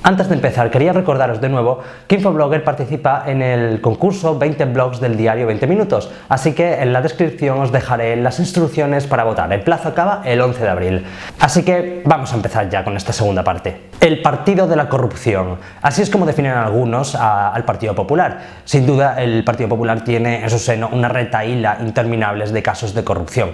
Antes de empezar, quería recordaros de nuevo que Infoblogger participa en el concurso 20 blogs del diario 20 minutos, así que en la descripción os dejaré las instrucciones para votar. El plazo acaba el 11 de abril. Así que vamos a empezar ya con esta segunda parte. El partido de la corrupción. Así es como definen algunos al Partido Popular. Sin duda, el Partido Popular tiene en su seno una retahíla interminables de casos de corrupción.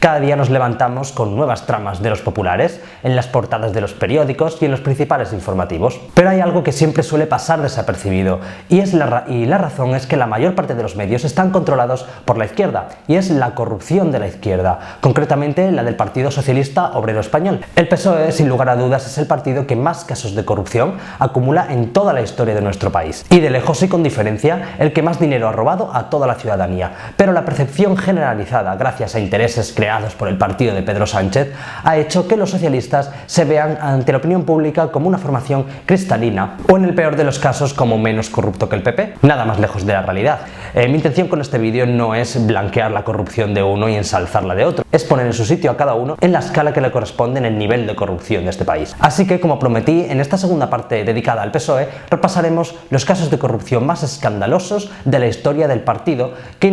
Cada día nos levantamos con nuevas tramas de los populares en las portadas de los periódicos y en los principales informativos. Pero hay algo que siempre suele pasar desapercibido y la razón es que la mayor parte de los medios están controlados por la izquierda, y es la corrupción de la izquierda, concretamente la del Partido Socialista Obrero Español. El PSOE, sin lugar a dudas, es el partido que más casos de corrupción acumula en toda la historia de nuestro país, y de lejos y con diferencia el que más dinero ha robado a toda la ciudadanía. Pero la percepción generalizada, gracias a intereses creados por el partido de Pedro Sánchez, ha hecho que los socialistas se vean ante la opinión pública como una formación cristalina, o en el peor de los casos como menos corrupto que el PP. Nada más lejos de la realidad. Mi intención con este vídeo no es blanquear la corrupción de uno y ensalzarla de otro, es poner en su sitio a cada uno en la escala que le corresponde en el nivel de corrupción de este país. Así que, como prometí, en esta segunda parte dedicada al PSOE repasaremos los casos de corrupción más escandalosos de la historia del partido que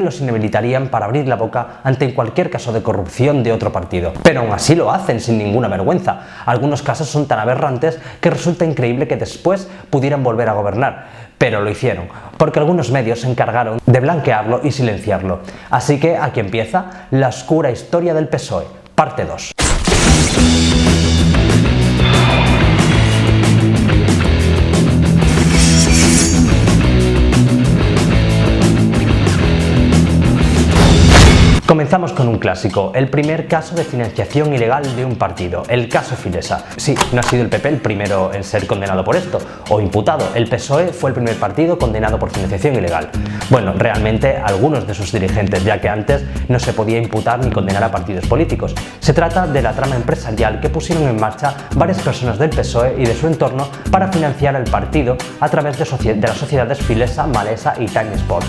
los inhabilitarían para abrir la boca ante cualquier caso de corrupción de otro partido. Pero aún así lo hacen sin ninguna vergüenza. Algunos casos son tan aberrantes que resulta increíble que después pudieran volver a gobernar, pero lo hicieron, porque algunos medios se encargaron de blanquearlo y silenciarlo. Así que aquí empieza la oscura historia del PSOE, parte 2. Comenzamos con un clásico, el primer caso de financiación ilegal de un partido, el caso Filesa. Sí, no ha sido el PP el primero en ser condenado por esto, o imputado. El PSOE fue el primer partido condenado por financiación ilegal. Bueno, realmente algunos de sus dirigentes, ya que antes no se podía imputar ni condenar a partidos políticos. Se trata de la trama empresarial que pusieron en marcha varias personas del PSOE y de su entorno para financiar el partido a través de las sociedades Filesa, Malesa y Time Sport.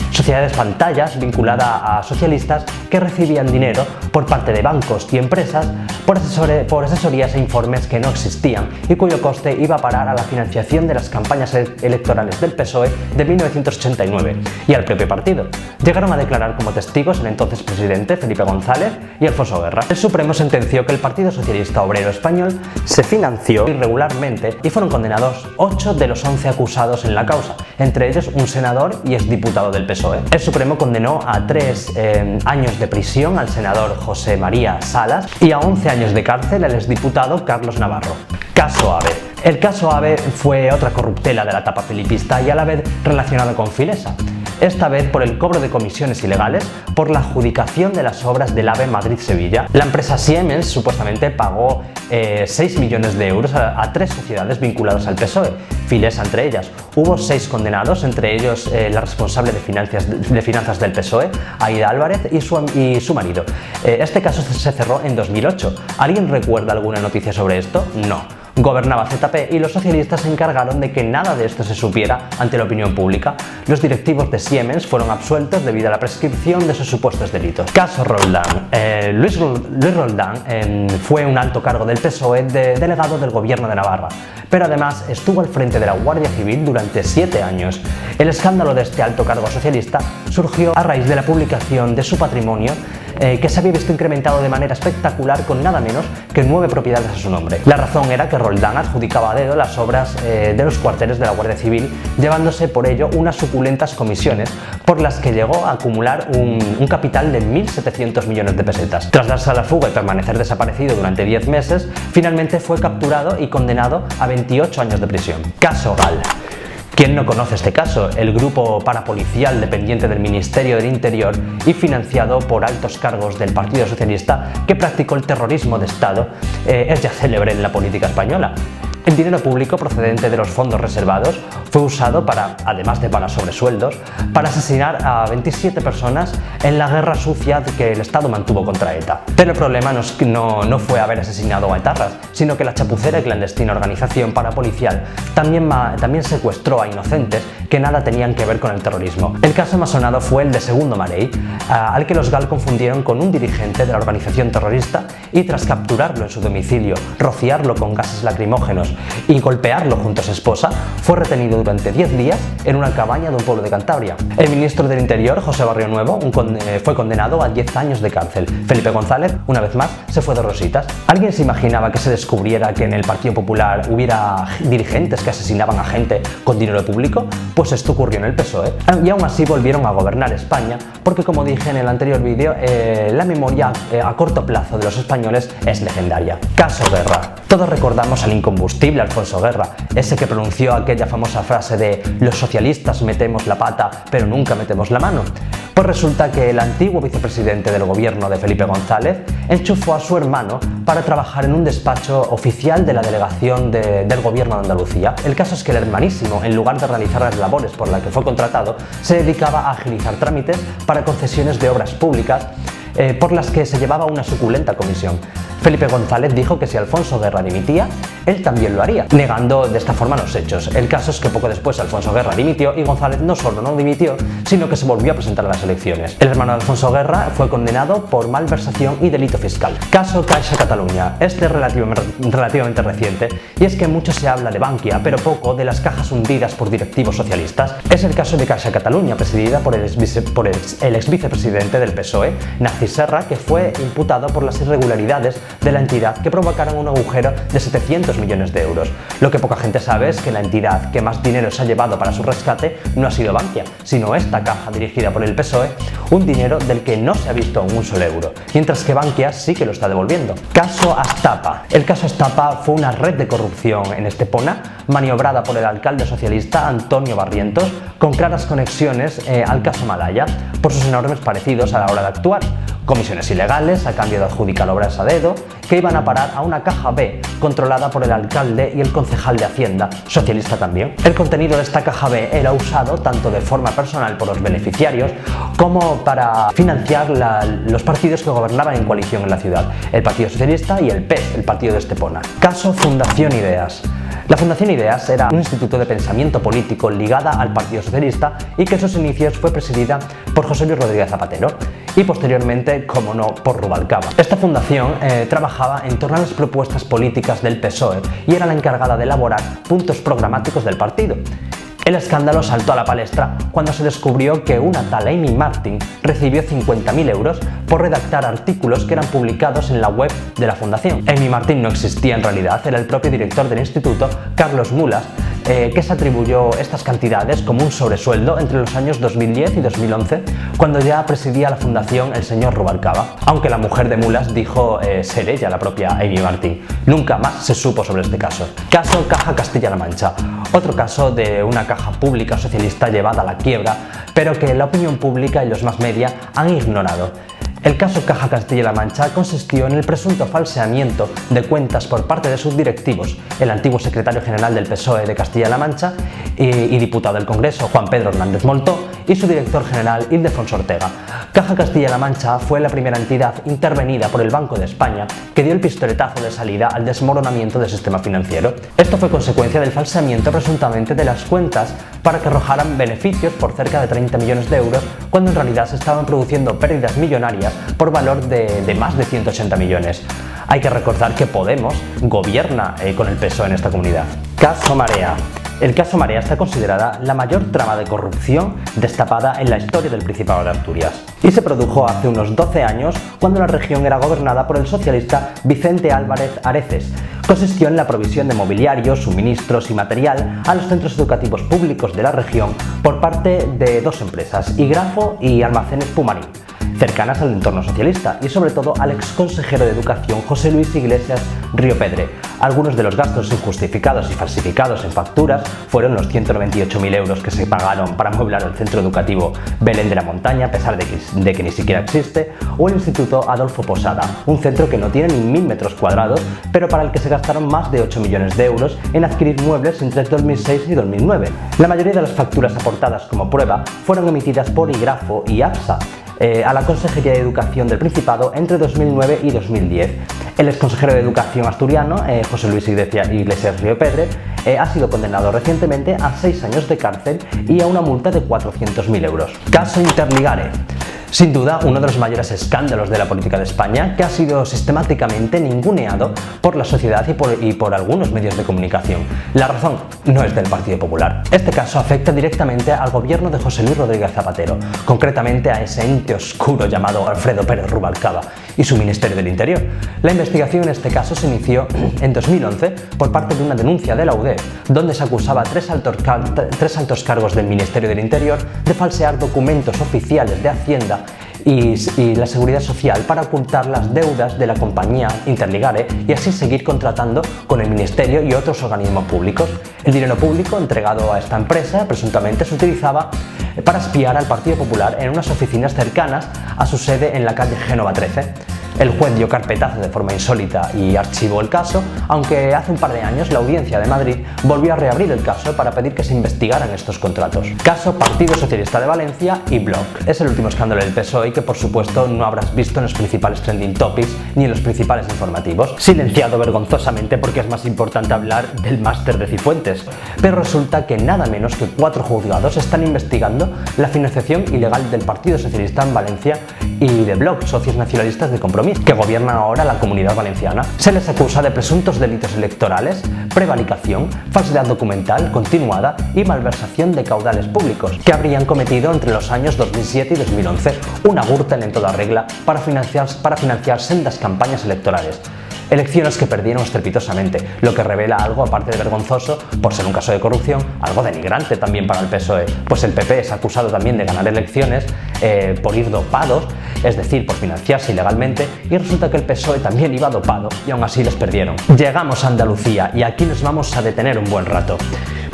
Sociedades pantallas vinculadas a socialistas que recibían dinero por parte de bancos y empresas por asesorías e informes que no existían y cuyo coste iba a parar a la financiación de las campañas electorales del PSOE de 1989 y al propio partido. Llegaron a declarar como testigos el entonces presidente Felipe González y Alfonso Guerra. El Supremo sentenció que el Partido Socialista Obrero Español se financió irregularmente y fueron condenados 8 de los 11 acusados en la causa, entre ellos un senador y exdiputado del PSOE. El Supremo condenó a 3 años de prisión al senador José María Salas y a 11 años de cárcel al exdiputado Carlos Navarro. Caso AVE. El caso AVE fue otra corruptela de la etapa filipista y a la vez relacionado con Filesa. Esta vez por el cobro de comisiones ilegales por la adjudicación de las obras del AVE Madrid-Sevilla. La empresa Siemens supuestamente pagó 6 millones de euros a 3 sociedades vinculadas al PSOE, Filesa entre ellas. Hubo 6 condenados, entre ellos la responsable de finanzas del PSOE, Aida Álvarez, y su marido. Este caso se cerró en 2008. ¿Alguien recuerda alguna noticia sobre esto? No. Gobernaba ZP y los socialistas se encargaron de que nada de esto se supiera ante la opinión pública. Los directivos de Siemens fueron absueltos debido a la prescripción de sus supuestos delitos. Caso Roldán. Luis Roldán fue un alto cargo del PSOE delegado del gobierno de Navarra, pero además estuvo al frente de la Guardia Civil durante 7 años. El escándalo de este alto cargo socialista surgió a raíz de la publicación de su patrimonio que se había visto incrementado de manera espectacular con nada menos que 9 propiedades a su nombre. La razón era que Roldán adjudicaba a dedo las obras de los cuarteles de la Guardia Civil, llevándose por ello unas suculentas comisiones por las que llegó a acumular un capital de 1.700 millones de pesetas. Tras darse a la fuga y permanecer desaparecido durante 10 meses, finalmente fue capturado y condenado a 28 años de prisión. Caso Gal. ¿Quién no conoce este caso? El grupo parapolicial dependiente del Ministerio del Interior y financiado por altos cargos del Partido Socialista que practicó el terrorismo de Estado es ya célebre en la política española. El dinero público procedente de los fondos reservados fue usado además de para sobresueldos, para asesinar a 27 personas en la guerra sucia que el Estado mantuvo contra ETA. Pero el problema no fue haber asesinado a etarras, sino que la chapucera y clandestina organización parapolicial también secuestró a inocentes que nada tenían que ver con el terrorismo. El caso más sonado fue el de Segundo Marey, al que los GAL confundieron con un dirigente de la organización terrorista y tras capturarlo en su domicilio, rociarlo con gases lacrimógenos y golpearlo junto a su esposa, fue retenido durante 10 días en una cabaña de un pueblo de Cantabria. El ministro del Interior, José Barrio Nuevo, fue condenado a 10 años de cárcel. Felipe González, una vez más, se fue de rositas. ¿Alguien se imaginaba que se descubriera que en el Partido Popular hubiera dirigentes que asesinaban a gente con dinero público? Pues esto ocurrió en el PSOE. Y aún así volvieron a gobernar España, porque como dije en el anterior vídeo, la memoria a corto plazo de los españoles es legendaria. Caso Guerra. Todos recordamos al incombustible Alfonso Guerra, ese que pronunció aquella famosa frase de "los socialistas metemos la pata, pero nunca metemos la mano". Pues resulta que el antiguo vicepresidente del gobierno de Felipe González enchufó a su hermano para trabajar en un despacho oficial de la delegación del gobierno de Andalucía. El caso es que el hermanísimo, en lugar de realizar las labores por las que fue contratado, se dedicaba a agilizar trámites para concesiones de obras públicas por las que se llevaba una suculenta comisión. Felipe González dijo que si Alfonso Guerra dimitía, él también lo haría, negando de esta forma los hechos. El caso es que poco después Alfonso Guerra dimitió y González no solo no dimitió, sino que se volvió a presentar a las elecciones. El hermano de Alfonso Guerra fue condenado por malversación y delito fiscal. Caso Caixa Catalunya. Este es relativamente reciente, y es que mucho se habla de Bankia, pero poco de las cajas hundidas por directivos socialistas. Es el caso de Caixa Catalunya, presidida por el ex vicepresidente del PSOE, Narcís Serra, que fue imputado por las irregularidades de la entidad que provocaron un agujero de 700 millones de euros. Lo que poca gente sabe es que la entidad que más dinero se ha llevado para su rescate no ha sido Bankia, sino esta caja dirigida por el PSOE, un dinero del que no se ha visto un solo euro, mientras que Bankia sí que lo está devolviendo. Caso Astapa. El caso Astapa fue una red de corrupción en Estepona, maniobrada por el alcalde socialista Antonio Barrientos, con claras conexiones al caso Malaya, por sus enormes parecidos a la hora de actuar. Comisiones ilegales a cambio de adjudicar obras a dedo que iban a parar a una caja B controlada por el alcalde y el concejal de Hacienda, socialista también. El contenido de esta caja B era usado tanto de forma personal por los beneficiarios como para financiar los partidos que gobernaban en coalición en la ciudad, el Partido Socialista y el PES, el partido de Estepona. Caso Fundación Ideas. La Fundación Ideas era un instituto de pensamiento político ligada al Partido Socialista y que en sus inicios fue presidida por José Luis Rodríguez Zapatero y posteriormente, como no, por Rubalcaba. Esta fundación trabajaba en torno a las propuestas políticas del PSOE y era la encargada de elaborar puntos programáticos del partido. El escándalo saltó a la palestra cuando se descubrió que una tal Amy Martin recibió 50.000 euros por redactar artículos que eran publicados en la web de la fundación. Amy Martin no existía en realidad, era el propio director del instituto, Carlos Mulas, que se atribuyó estas cantidades como un sobresueldo entre los años 2010 y 2011, cuando ya presidía la fundación el señor Rubalcaba, aunque la mujer de Mulas dijo ser ella la propia Amy Martin. Nunca más se supo sobre este caso. Caso Caja Castilla-La Mancha. Otro caso de una caja pública socialista llevada a la quiebra, pero que la opinión pública y los más media han ignorado. El caso Caja Castilla-La Mancha consistió en el presunto falseamiento de cuentas por parte de sus directivos, el antiguo secretario general del PSOE de Castilla-La Mancha y diputado del Congreso, Juan Pedro Hernández Moltó, y su director general, Ildefonso Ortega. Caja Castilla-La Mancha fue la primera entidad intervenida por el Banco de España que dio el pistoletazo de salida al desmoronamiento del sistema financiero. Esto fue consecuencia del falseamiento presuntamente de las cuentas para que arrojaran beneficios por cerca de 30 millones de euros, cuando en realidad se estaban produciendo pérdidas millonarias por valor de más de 180 millones. Hay que recordar que Podemos gobierna con el PSOE en esta comunidad. Caso Marea. El caso Marea está considerada la mayor trama de corrupción destapada en la historia del Principado de Asturias y se produjo hace unos 12 años cuando la región era gobernada por el socialista Vicente Álvarez Areces. Consistió en la provisión de mobiliario, suministros y material a los centros educativos públicos de la región por parte de dos empresas, Igrafo y Almacenes Pumarín, cercanas al entorno socialista y sobre todo al exconsejero de Educación José Luis Iglesias Riopedre. Algunos de los gastos injustificados y falsificados en facturas fueron los 198.000 euros que se pagaron para amueblar el centro educativo Belén de la Montaña, a pesar de que ni siquiera existe, o el Instituto Adolfo Posada, un centro que no tiene ni 1000 metros cuadrados, pero para el que se gastaron más de 8 millones de euros en adquirir muebles entre 2006 y 2009. La mayoría de las facturas aportadas como prueba fueron emitidas por Igrafo y APSA a la Consejería de Educación del Principado entre 2009 y 2010. El exconsejero de Educación asturiano, José Luis Iglesias Riopedre, ha sido condenado recientemente a 6 años de cárcel y a una multa de 400.000 euros. Caso Interligare. Sin duda, uno de los mayores escándalos de la política de España, que ha sido sistemáticamente ninguneado por la sociedad y por algunos medios de comunicación. La razón no es del Partido Popular. Este caso afecta directamente al gobierno de José Luis Rodríguez Zapatero, concretamente a ese ente oscuro llamado Alfredo Pérez Rubalcaba y su Ministerio del Interior. La investigación en este caso se inició en 2011 por parte de una denuncia de la UDEF, donde se acusaba a tres altos cargos del Ministerio del Interior de falsear documentos oficiales de Hacienda y la Seguridad Social para ocultar las deudas de la compañía Interligare y así seguir contratando con el Ministerio y otros organismos públicos. El dinero público entregado a esta empresa presuntamente se utilizaba para espiar al Partido Popular en unas oficinas cercanas a su sede en la calle Génova 13. El juez dio carpetazo de forma insólita y archivó el caso, aunque hace un par de años la Audiencia de Madrid volvió a reabrir el caso para pedir que se investigaran estos contratos. Caso Partido Socialista de Valencia y Bloc. Es el último escándalo del PSOE que, por supuesto, no habrás visto en los principales trending topics ni en los principales informativos. Silenciado vergonzosamente porque es más importante hablar del máster de Cifuentes. Pero resulta que nada menos que 4 juzgados están investigando la financiación ilegal del Partido Socialista en Valencia y de Bloc, socios nacionalistas de Compromís, que gobiernan ahora la Comunidad Valenciana. Se les acusa de presuntos delitos electorales, prevaricación, falsedad documental continuada y malversación de caudales públicos, que habrían cometido entre los años 2007 y 2011, una gürtel en toda regla para financiar sendas campañas electorales. Elecciones que perdieron estrepitosamente, lo que revela algo, aparte de vergonzoso, por ser un caso de corrupción, algo denigrante también para el PSOE, pues el PP es acusado también de ganar elecciones por ir dopados, es decir, por financiarse ilegalmente, y resulta que el PSOE también iba dopado y aún así les perdieron. Llegamos a Andalucía y aquí nos vamos a detener un buen rato.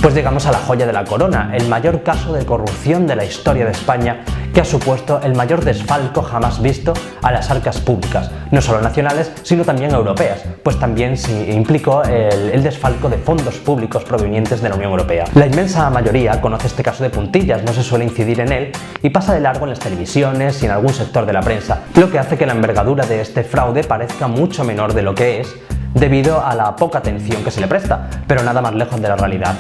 Pues llegamos a la joya de la corona, el mayor caso de corrupción de la historia de España, que ha supuesto el mayor desfalco jamás visto a las arcas públicas, no solo nacionales, sino también europeas, pues también implicó el desfalco de fondos públicos provenientes de la Unión Europea. La inmensa mayoría conoce este caso de puntillas, no se suele incidir en él y pasa de largo en las televisiones y en algún sector de la prensa, lo que hace que la envergadura de este fraude parezca mucho menor de lo que es, debido a la poca atención que se le presta, pero nada más lejos de la realidad.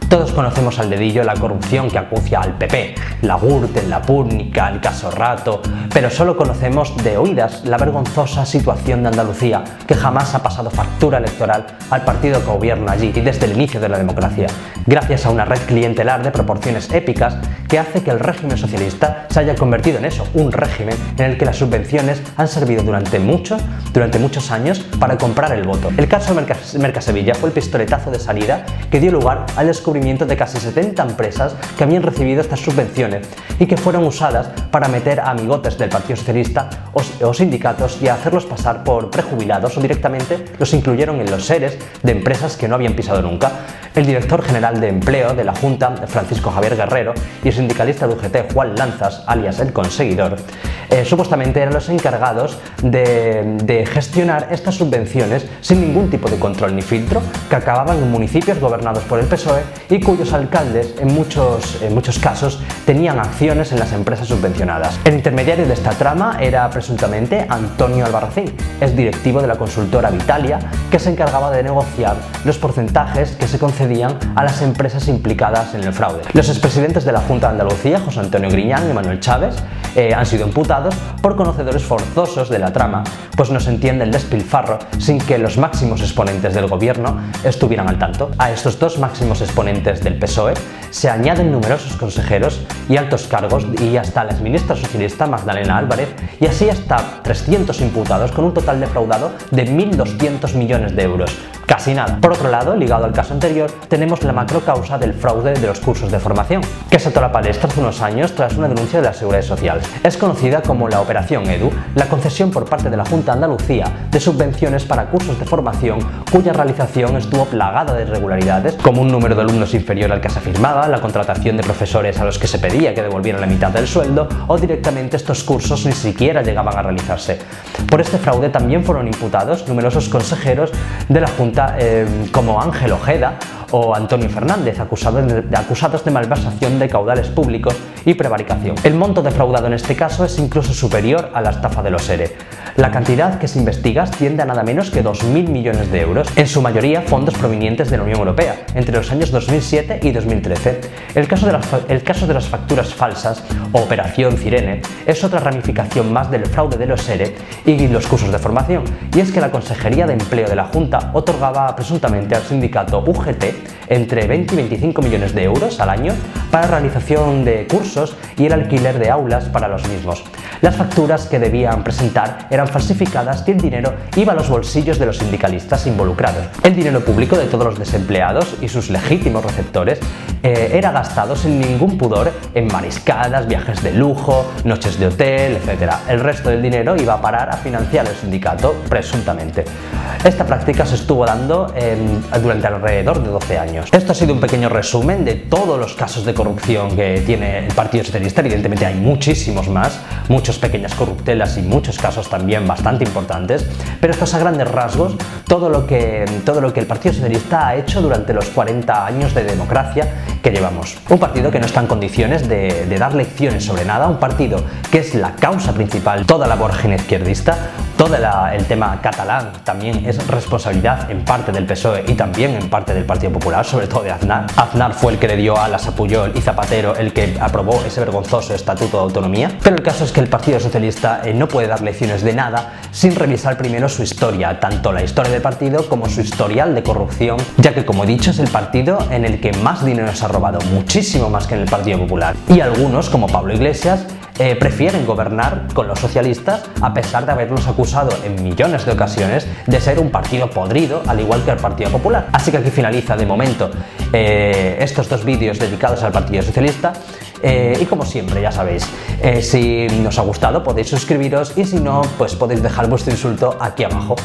Todos conocemos al dedillo la corrupción que acucia al PP, la Gürtel, la Púnica, el caso Rato, pero solo conocemos de oídas la vergonzosa situación de Andalucía, que jamás ha pasado factura electoral al partido que gobierna allí y desde el inicio de la democracia, gracias a una red clientelar de proporciones épicas que hace que el régimen socialista se haya convertido en eso, un régimen en el que las subvenciones han servido durante muchos años para comprar el voto. El caso Mercasevilla fue el pistoletazo de salida que dio lugar al descubrimiento de casi 70 empresas que habían recibido estas subvenciones y que fueron usadas para meter a amigotes del Partido Socialista o sindicatos y a hacerlos pasar por prejubilados o directamente los incluyeron en los seres de empresas que no habían pisado nunca. El director general de Empleo de la Junta, Francisco Javier Guerrero, y el sindicalista de UGT, Juan Lanzas, alias El Conseguidor, supuestamente eran los encargados de gestionar estas subvenciones sin ningún tipo de control ni filtro, que acababan en municipios gobernados por el PSOE y cuyos alcaldes en muchos casos tenían acciones en las empresas subvencionadas. El intermediario de esta trama era presuntamente Antonio Albarracín, es directivo de la consultora Vitalia, que se encargaba de negociar los porcentajes que se concedían a las empresas implicadas en el fraude. Los expresidentes de la Junta de Andalucía, José Antonio Griñán y Manuel Chávez, han sido imputados por conocedores forzosos de la trama, pues no se entiende el despilfarro sin que los máximos exponentes del gobierno estuvieran al tanto. A estos dos máximos exponentes del PSOE se añaden numerosos consejeros y altos cargos y hasta la exministra socialista Magdalena Álvarez, y así hasta 300 imputados con un total defraudado de 1.200 millones de euros. Casi nada. Por otro lado, ligado al caso anterior, tenemos la macrocausa del fraude de los cursos de formación, que saltó a la palestra hace unos años tras una denuncia de la Seguridad Social. Es conocida como la Operación Edu, la concesión por parte de la Junta de Andalucía de subvenciones para cursos de formación cuya realización estuvo plagada de irregularidades, como un número de alumnos inferior al que se afirmaba, la contratación de profesores a los que se pedía que devolvieran la mitad del sueldo, o directamente estos cursos ni siquiera llegaban a realizarse. Por este fraude también fueron imputados numerosos consejeros de la Junta, como Ángel Ojeda o Antonio Fernández, acusados de malversación de caudales públicos y prevaricación. El monto defraudado en este caso es incluso superior a la estafa de los ERE. La cantidad que se investiga asciende a nada menos que 2.000 millones de euros, en su mayoría fondos provenientes de la Unión Europea, entre los años 2007 y 2013. El caso de las facturas falsas, o Operación Cirene, es otra ramificación más del fraude de los ERE y los cursos de formación, y es que la Consejería de Empleo de la Junta otorgaba presuntamente al sindicato UGT entre 20 y 25 millones de euros al año para la realización de cursos y el alquiler de aulas para los mismos. Las facturas que debían presentar eran falsificadas y el dinero iba a los bolsillos de los sindicalistas involucrados. El dinero público de todos los desempleados y sus legítimos receptores era gastado sin ningún pudor en mariscadas, viajes de lujo, noches de hotel, etc. El resto del dinero iba a parar a financiar el sindicato, presuntamente. Esta práctica se estuvo dando durante alrededor de 12 años. Esto ha sido un pequeño resumen de todos los casos de corrupción que tiene el Partido Socialista. Evidentemente hay muchísimos más, muchas pequeñas corruptelas y muchos casos también bastante importantes, pero estos a grandes rasgos todo lo que el Partido Socialista ha hecho durante los 40 años de democracia que llevamos. Un partido que no está en condiciones de dar lecciones sobre nada, un partido que es la causa principal, toda la vorágine izquierdista, todo el tema catalán también es responsabilidad en parte del PSOE y también en parte del Partido Popular, sobre todo de Aznar. Aznar fue el que le dio alas a Pujol y Zapatero el que aprobó ese vergonzoso Estatuto de Autonomía, pero el caso es que el Partido Socialista no puede dar lecciones de nada sin revisar primero su historia, tanto la historia del partido como su historial de corrupción, ya que, como he dicho, es el partido en el que más dinero se ha robado, muchísimo más que en el Partido Popular, y algunos, como Pablo Iglesias, prefieren gobernar con los socialistas a pesar de haberlos acusado en millones de ocasiones de ser un partido podrido, al igual que el Partido Popular. Así que aquí finaliza de momento estos dos vídeos dedicados al Partido Socialista. Y como siempre, ya sabéis, si os ha gustado podéis suscribiros y si no, pues podéis dejar vuestro insulto aquí abajo.